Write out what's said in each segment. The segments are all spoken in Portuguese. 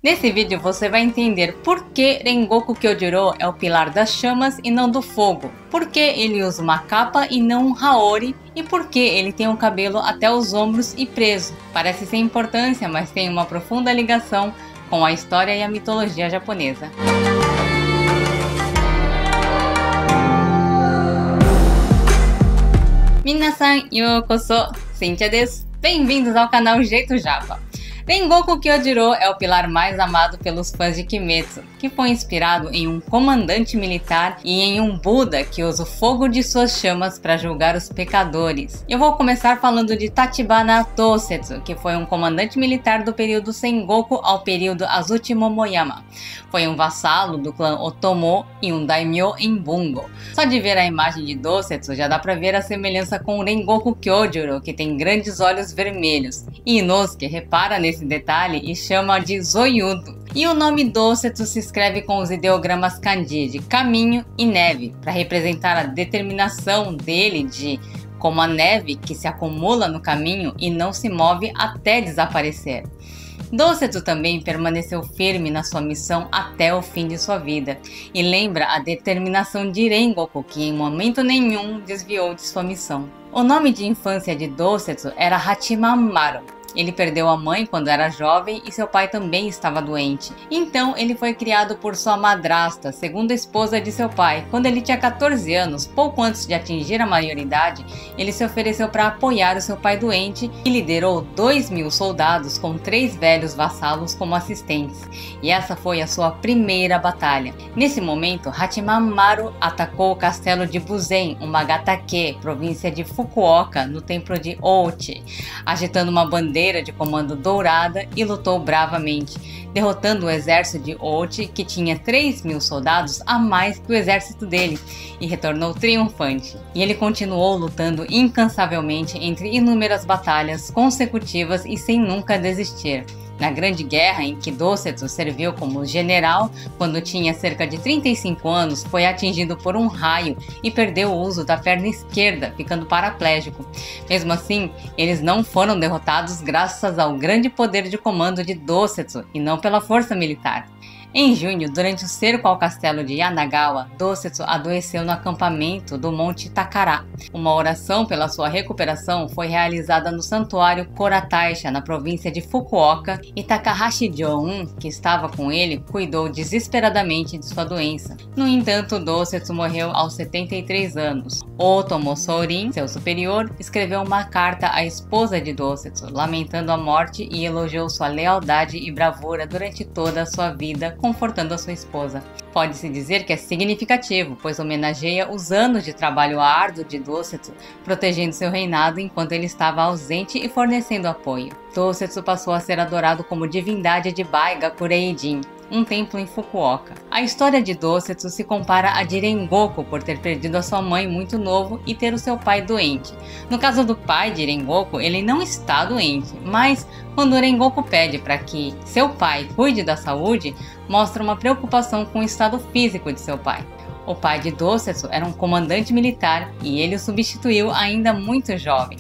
Nesse vídeo você vai entender por que Rengoku Kyojuro é o pilar das chamas e não do fogo, por que ele usa uma capa e não um haori e por que ele tem o cabelo até os ombros e preso. Parece sem importância, mas tem uma profunda ligação com a história e a mitologia japonesa. Minasan yokoso, Cynthia desu. Bem-vindos ao canal Jeito Japa. Rengoku Kyojuro é o pilar mais amado pelos fãs de Kimetsu, que foi inspirado em um comandante militar e em um Buda que usa o fogo de suas chamas para julgar os pecadores. Eu vou começar falando de Tachibana Dosetsu, que foi um comandante militar do período Sengoku ao período Azuchi Momoyama. Foi um vassalo do clã Otomo e um daimyo em Bungo. Só de ver a imagem de Dosetsu já dá para ver a semelhança com Rengoku Kyojuro, que tem grandes olhos vermelhos. E Inosuke repara nesse detalhe e chama de zoiudo. E o nome Dosetsu se escreve com os ideogramas kanji de caminho e neve, para representar a determinação dele de como a neve que se acumula no caminho e não se move até desaparecer. Dosetsu também permaneceu firme na sua missão até o fim de sua vida e lembra a determinação de Rengoku, que em momento nenhum desviou de sua missão. O nome de infância de Dosetsu era Hachimamaru. Ele perdeu a mãe quando era jovem e seu pai também estava doente. Então ele foi criado por sua madrasta, segunda esposa de seu pai. Quando ele tinha 14 anos, pouco antes de atingir a maioridade, ele se ofereceu para apoiar o seu pai doente e liderou 2.000 soldados com 3 velhos vassalos como assistentes. E essa foi a sua primeira batalha. Nesse momento, Hachimamaru atacou o castelo de Buzen, uma Gatake, província de Fukuoka, no templo de Ouchi, agitando uma bandeira de comando dourada e lutou bravamente, derrotando o exército de Ouchi, que tinha 3.000 soldados a mais que o exército dele, e retornou triunfante. E ele continuou lutando incansavelmente entre inúmeras batalhas consecutivas e sem nunca desistir. Na Grande Guerra, em que Dosetsu serviu como general, quando tinha cerca de 35 anos, foi atingido por um raio e perdeu o uso da perna esquerda, ficando paraplégico. Mesmo assim, eles não foram derrotados graças ao grande poder de comando de Dosetsu e não pela força militar. Em junho, durante o cerco ao castelo de Yanagawa, Dosetsu adoeceu no acampamento do Monte Takara. Uma oração pela sua recuperação foi realizada no santuário Korataisha, na província de Fukuoka, e Takahashi Jōun, que estava com ele, cuidou desesperadamente de sua doença. No entanto, Dosetsu morreu aos 73 anos. Otomo Sourin, seu superior, escreveu uma carta à esposa de Dosetsu, lamentando a morte e elogiou sua lealdade e bravura durante toda a sua vida, confortando a sua esposa. Pode-se dizer que é significativo, pois homenageia os anos de trabalho árduo de Dosetsu, protegendo seu reinado enquanto ele estava ausente e fornecendo apoio. Dosetsu passou a ser adorado como divindade de Baigakureijin, um templo em Fukuoka. A história de Dosetsu se compara a de Rengoku por ter perdido a sua mãe muito novo e ter o seu pai doente. No caso do pai de Rengoku, ele não está doente, mas quando Rengoku pede para que seu pai cuide da saúde, mostra uma preocupação com o estado físico de seu pai. O pai de Dosetsu era um comandante militar e ele o substituiu ainda muito jovem.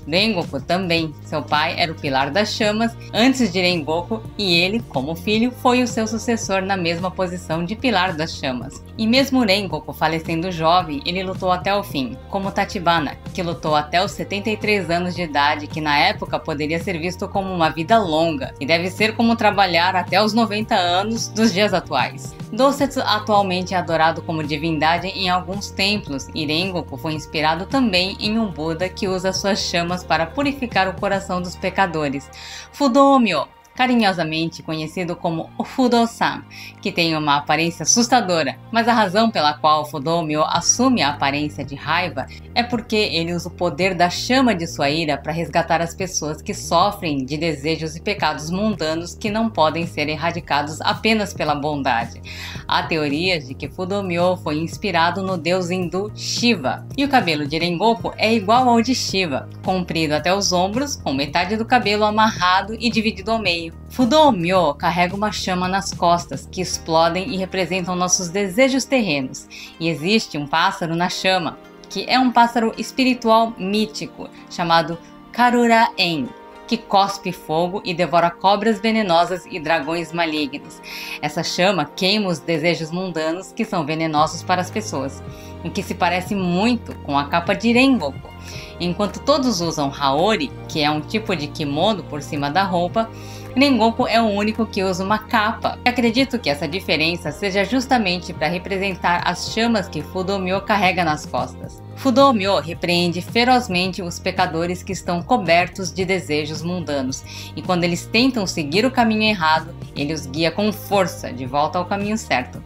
Rengoku também, seu pai era o pilar das chamas antes de Rengoku e ele, como filho, foi o seu sucessor na mesma posição de pilar das chamas. E mesmo Rengoku falecendo jovem, ele lutou até o fim, como Tachibana, que lutou até os 73 anos de idade, que na época poderia ser visto como uma vida longa, e deve ser como trabalhar até os 90 anos dos dias atuais. Dosetsu atualmente é adorado como divindade em alguns templos, e Rengoku foi inspirado também em um Buda que usa suas chamas para purificar o coração dos pecadores. Fudomyo, carinhosamente conhecido como o Fudo-san, que tem uma aparência assustadora, mas a razão pela qual Fudomyo assume a aparência de raiva é porque ele usa o poder da chama de sua ira para resgatar as pessoas que sofrem de desejos e pecados mundanos que não podem ser erradicados apenas pela bondade. Há teorias de que Fudomyo foi inspirado no deus hindu Shiva, e o cabelo de Rengoku é igual ao de Shiva, comprido até os ombros, com metade do cabelo amarrado e dividido ao meio. Fudomyo carrega uma chama nas costas que explodem e representam nossos desejos terrenos, e existe um pássaro na chama, que é um pássaro espiritual mítico chamado Karura-en, que que cospe fogo e devora cobras venenosas e dragões malignos. Essa chama queima os desejos mundanos que são venenosos para as pessoas, o que se parece muito com a capa de Rengoku. Enquanto todos usam Haori, que é um tipo de kimono por cima da roupa, Rengoku é o único que usa uma capa. Acredito que essa diferença seja justamente para representar as chamas que Fudo-myo carrega nas costas. Fudo-myo repreende ferozmente os pecadores que estão cobertos de desejos mundanos, e quando eles tentam seguir o caminho errado, ele os guia com força de volta ao caminho certo.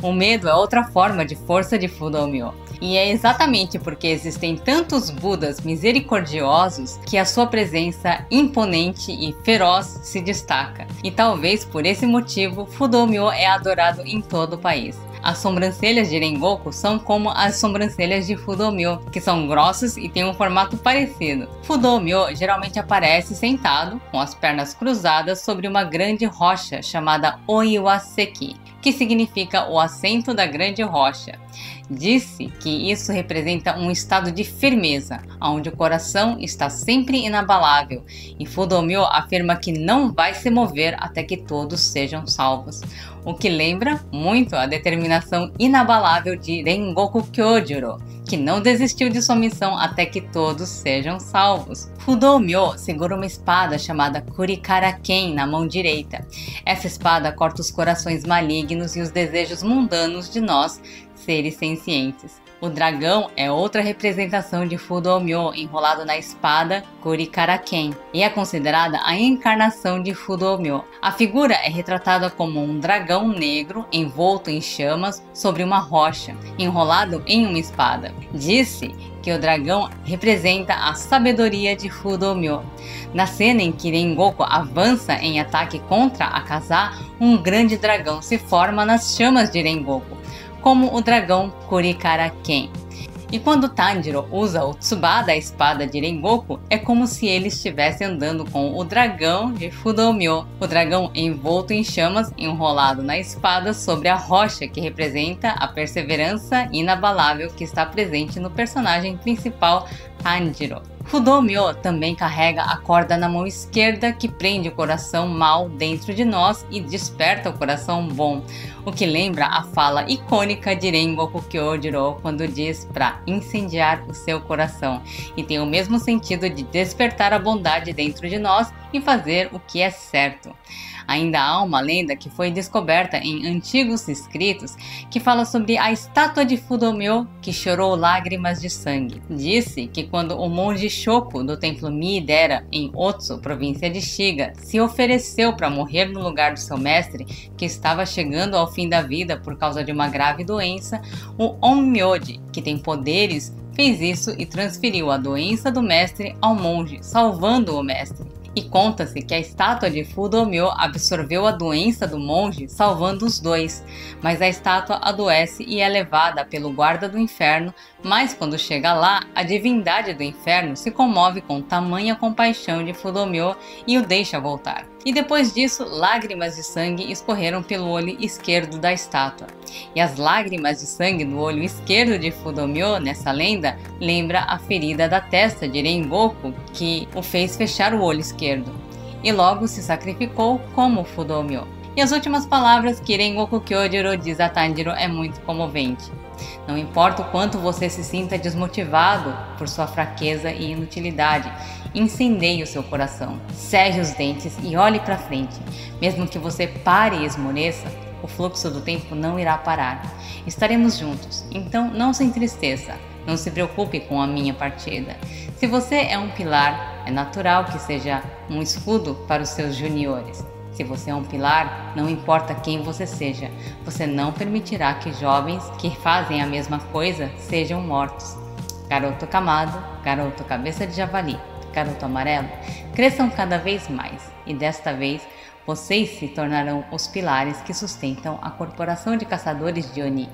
O medo é outra forma de força de Fudo-myo. E é exatamente porque existem tantos Budas misericordiosos que a sua presença imponente e feroz se destaca. E talvez por esse motivo, Fudo-myo é adorado em todo o país. As sobrancelhas de Rengoku são como as sobrancelhas de Fudo-myo, que são grossas e têm um formato parecido. Fudo-myo geralmente aparece sentado, com as pernas cruzadas sobre uma grande rocha chamada Oiwaseki, que significa o assento da grande rocha. Disse que isso representa um estado de firmeza, onde o coração está sempre inabalável, e Fudo-myo afirma que não vai se mover até que todos sejam salvos, o que lembra muito a determinação inabalável de Rengoku Kyojuro, que não desistiu de sua missão até que todos sejam salvos. Fudo-myo segura uma espada chamada Kurikara-ken na mão direita. Essa espada corta os corações malignos e os desejos mundanos de nós, seres sencientes. O dragão é outra representação de Fudo-myo enrolado na espada Kurikara-ken e é considerada a encarnação de Fudo-myo. A figura é retratada como um dragão negro envolto em chamas sobre uma rocha, enrolado em uma espada. Disse que o dragão representa a sabedoria de Fudo-myo. Na cena em que Rengoku avança em ataque contra Akaza, um grande dragão se forma nas chamas de Rengoku, como o dragão Kurikara-ken. E quando Tanjiro usa o Tsuba da espada de Rengoku, é como se ele estivesse andando com o dragão de Fudo-myo, o dragão envolto em chamas, enrolado na espada sobre a rocha, que representa a perseverança inabalável que está presente no personagem principal, Tanjiro. Fudo-myo também carrega a corda na mão esquerda que prende o coração mau dentro de nós e desperta o coração bom, o que lembra a fala icônica de Rengoku Kyojuro quando diz para incendiar o seu coração, e tem o mesmo sentido de despertar a bondade dentro de nós e fazer o que é certo. Ainda há uma lenda que foi descoberta em antigos escritos que fala sobre a estátua de Fudo-myo que chorou lágrimas de sangue. Disse que quando o monge Shoko do templo Miidera, em Otsu, província de Shiga, se ofereceu para morrer no lugar do seu mestre, que estava chegando ao fim da vida por causa de uma grave doença, o Onmyoji, que tem poderes, fez isso e transferiu a doença do mestre ao monge, salvando o mestre. E conta-se que a estátua de Fudo-myo absorveu a doença do monge, salvando os dois, mas a estátua adoece e é levada pelo guarda do inferno, mas quando chega lá, a divindade do inferno se comove com tamanha compaixão de Fudo-myo e o deixa voltar. E depois disso, lágrimas de sangue escorreram pelo olho esquerdo da estátua. E as lágrimas de sangue do olho esquerdo de Fudo-myo, nessa lenda, lembra a ferida da testa de Rengoku, que o fez fechar o olho esquerdo. E logo se sacrificou como Fudo-myo. E as últimas palavras que Rengoku Kyojuro diz a Tanjiro é muito comovente. Não importa o quanto você se sinta desmotivado por sua fraqueza e inutilidade, incendeie o seu coração, cerre os dentes e olhe para frente. Mesmo que você pare e esmoreça, o fluxo do tempo não irá parar. Estaremos juntos, então não se entristeça, não se preocupe com a minha partida. Se você é um pilar, é natural que seja um escudo para os seus juniores. Se você é um pilar, não importa quem você seja, você não permitirá que jovens que fazem a mesma coisa sejam mortos. Garoto camado, garoto cabeça de javali, garoto amarelo, cresçam cada vez mais, e desta vez vocês se tornarão os pilares que sustentam a corporação de caçadores de Oni.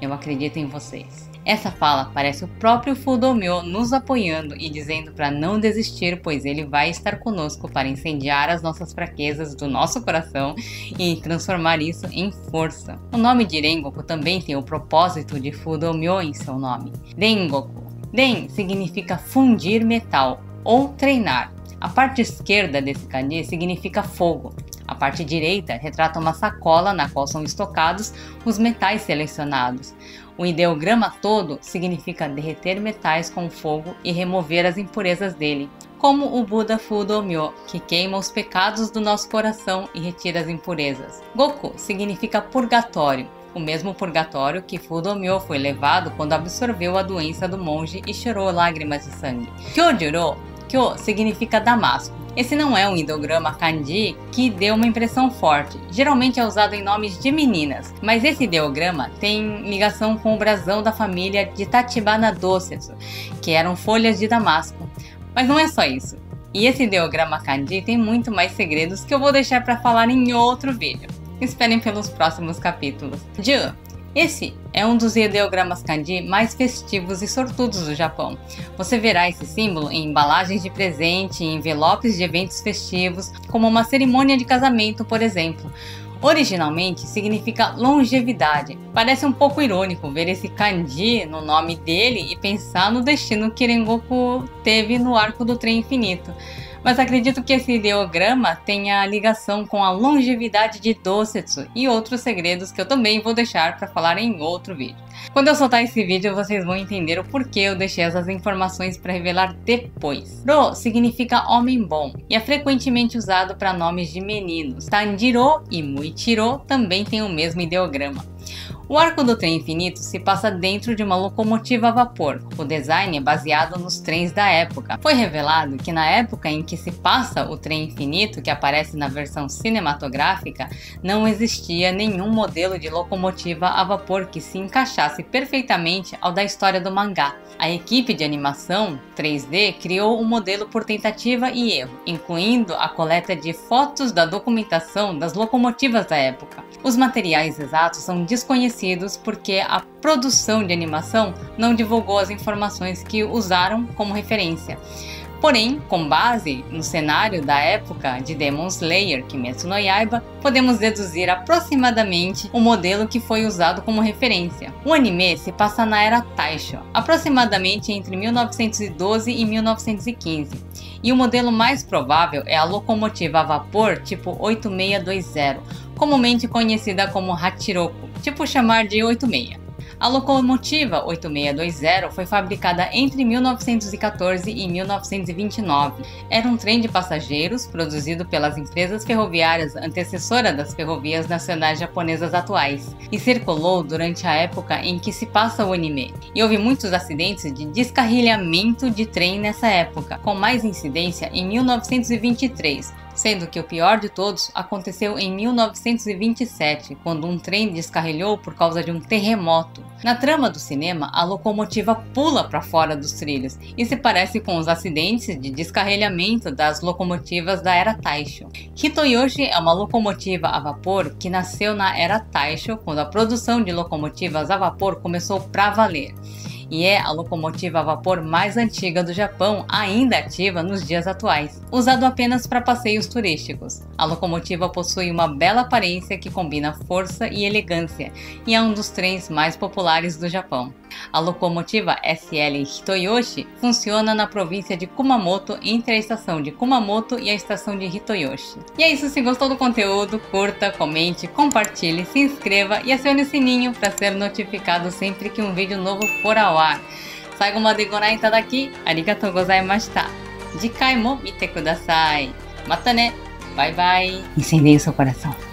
Eu acredito em vocês. Essa fala parece o próprio Fudo-myo nos apoiando e dizendo para não desistir, pois ele vai estar conosco para incendiar as nossas fraquezas do nosso coração e transformar isso em força. O nome de Rengoku também tem o propósito de Fudo-myo em seu nome. Rengoku. Ren significa fundir metal ou treinar. A parte esquerda desse kanji significa fogo. A parte direita retrata uma sacola na qual são estocados os metais selecionados. O ideograma todo significa derreter metais com fogo e remover as impurezas dele, como o Buda Fudomyo, que queima os pecados do nosso coração e retira as impurezas. Goku significa purgatório, o mesmo purgatório que Fudomyo foi levado quando absorveu a doença do monge e chorou lágrimas de sangue. Kyojuro, Kyo significa Damasco. Esse não é um ideograma kanji que dê uma impressão forte, geralmente é usado em nomes de meninas, mas esse ideograma tem ligação com o brasão da família de Tachibana Dosetsu, que eram folhas de damasco. Mas não é só isso. E esse ideograma kanji tem muito mais segredos que eu vou deixar para falar em outro vídeo. Esperem pelos próximos capítulos. Ju. Esse é um dos ideogramas kanji mais festivos e sortudos do Japão. Você verá esse símbolo em embalagens de presente, em envelopes de eventos festivos, como uma cerimônia de casamento, por exemplo. Originalmente significa longevidade. Parece um pouco irônico ver esse kanji no nome dele e pensar no destino que Rengoku teve no arco do trem infinito. Mas acredito que esse ideograma tenha ligação com a longevidade de Dosetsu e outros segredos que eu também vou deixar para falar em outro vídeo. Quando eu soltar esse vídeo, vocês vão entender o porquê eu deixei essas informações para revelar depois. Ro significa homem bom e é frequentemente usado para nomes de meninos. Tanjiro e Muichiro também têm o mesmo ideograma. O arco do trem infinito se passa dentro de uma locomotiva a vapor. O design é baseado nos trens da época. Foi revelado que na época em que se passa o trem infinito, que aparece na versão cinematográfica, não existia nenhum modelo de locomotiva a vapor que se encaixasse perfeitamente ao da história do mangá. A equipe de animação 3D criou o modelo por tentativa e erro, incluindo a coleta de fotos da documentação das locomotivas da época. Os materiais exatos são desconhecidos porque a produção de animação não divulgou as informações que usaram como referência. Porém, com base no cenário da época de Demon Slayer, Kimetsu no Yaiba, podemos deduzir aproximadamente o modelo que foi usado como referência. O anime se passa na era Taisho, aproximadamente entre 1912 e 1915, e o modelo mais provável é a locomotiva a vapor tipo 8620, comumente conhecida como Hachiroku, tipo chamar de 86. A locomotiva 8620 foi fabricada entre 1914 e 1929. Era um trem de passageiros produzido pelas empresas ferroviárias antecessora das ferrovias nacionais japonesas atuais e circulou durante a época em que se passa o anime. E houve muitos acidentes de descarrilhamento de trem nessa época, com mais incidência em 1923. Sendo que o pior de todos aconteceu em 1927, quando um trem descarrilhou por causa de um terremoto. Na trama do cinema, a locomotiva pula para fora dos trilhos e se parece com os acidentes de descarrilhamento das locomotivas da era Taisho. Hitoyoshi é uma locomotiva a vapor que nasceu na era Taisho, quando a produção de locomotivas a vapor começou para valer. E é a locomotiva a vapor mais antiga do Japão, ainda ativa nos dias atuais, usado apenas para passeios turísticos. A locomotiva possui uma bela aparência que combina força e elegância e é um dos trens mais populares do Japão. A locomotiva SL Hitoyoshi funciona na província de Kumamoto, entre a estação de Kumamoto e a estação de Hitoyoshi. E é isso, se gostou do conteúdo, curta, comente, compartilhe, se inscreva e acione o sininho para ser notificado sempre que um vídeo novo for ao ar. Saigo ma de goran itadaki arigatou gozaimashita. Jikai mo mite kudasai. Mata ne. Bye bye. Incendeie o seu coração.